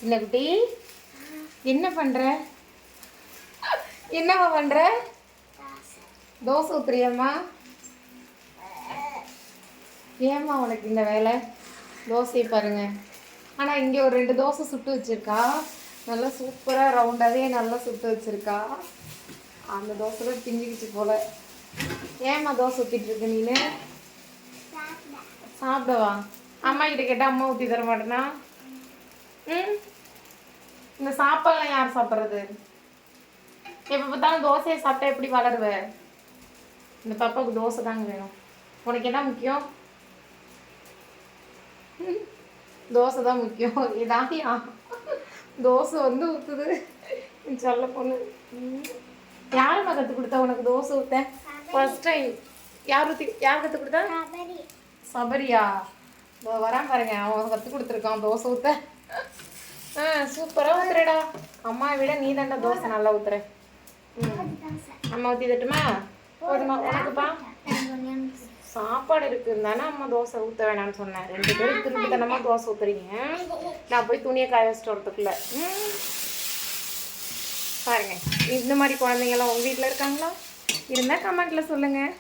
சின்ன குட்டி என்ன பண்ற? என்னவா பண்ற? தோசை ஊத்துறியம்மா? ஏம்மா உனக்கு இந்த வேலை? தோசையை பாருங்க. ஆனால் இங்கே ஒரு 2 தோசை சுட்டு வச்சிருக்கா. நல்லா சூப்பராக ரவுண்டாகவே நல்லா சுட்டு வச்சிருக்கா. அந்த தோசை தான் திங்கிச்சு போல. ஏம்மா தோசை ஊற்றிட்டு இருக்க நீனு? சாப்பிடவா? அம்மா கிட்ட கேட்டால் அம்மா ஊற்றி தர மாட்டேனா? ம், இந்த சாப்பாடுலாம் யார் சாப்பிட்றது? எப்போ பார்த்தாலும் தோசையை சாப்பிட்டா எப்படி வளருவ? இந்த பாப்பாவுக்கு தோசை தாங்க வேணும். உனக்கு என்ன முக்கியம்? தோசை தான் முக்கியம். இதாகியா தோசை வந்து ஊற்றுது சொல்ல பொண்ணு. யாரும்மா கற்றுக் கொடுத்தா உனக்கு தோசை ஊற்ற? ஃபர்ஸ்ட் டைம் யார் கற்றுக் கொடுத்தா? சபரியா? வரான் பாருங்க, அவன் கற்றுக் கொடுத்துருக்கான் தோசை ஊற்ற. சூப்பராக ஊத்துறடா. அம்மாவை விட நீ தாண்டா தோசை நல்லா ஊத்துற. அம்மா ஊற்றி தட்டுமா? போதுமா உனக்குப்பா? சாப்பாடு இருக்குந்தானே அம்மா தோசை ஊற்ற வேணாம்னு சொன்னேன். 2 பேரும் திரும்பித்தனமாக தோசை ஊற்றுறீங்க. நான் போய் துணியை காய வச்சுட்டு வரதுக்குள்ள. பாருங்க, இந்த மாதிரி குழந்தைங்களாம் உங்கள் வீட்டில் இருக்காங்களா? இருந்தால் கமெண்ட்டில் சொல்லுங்கள்.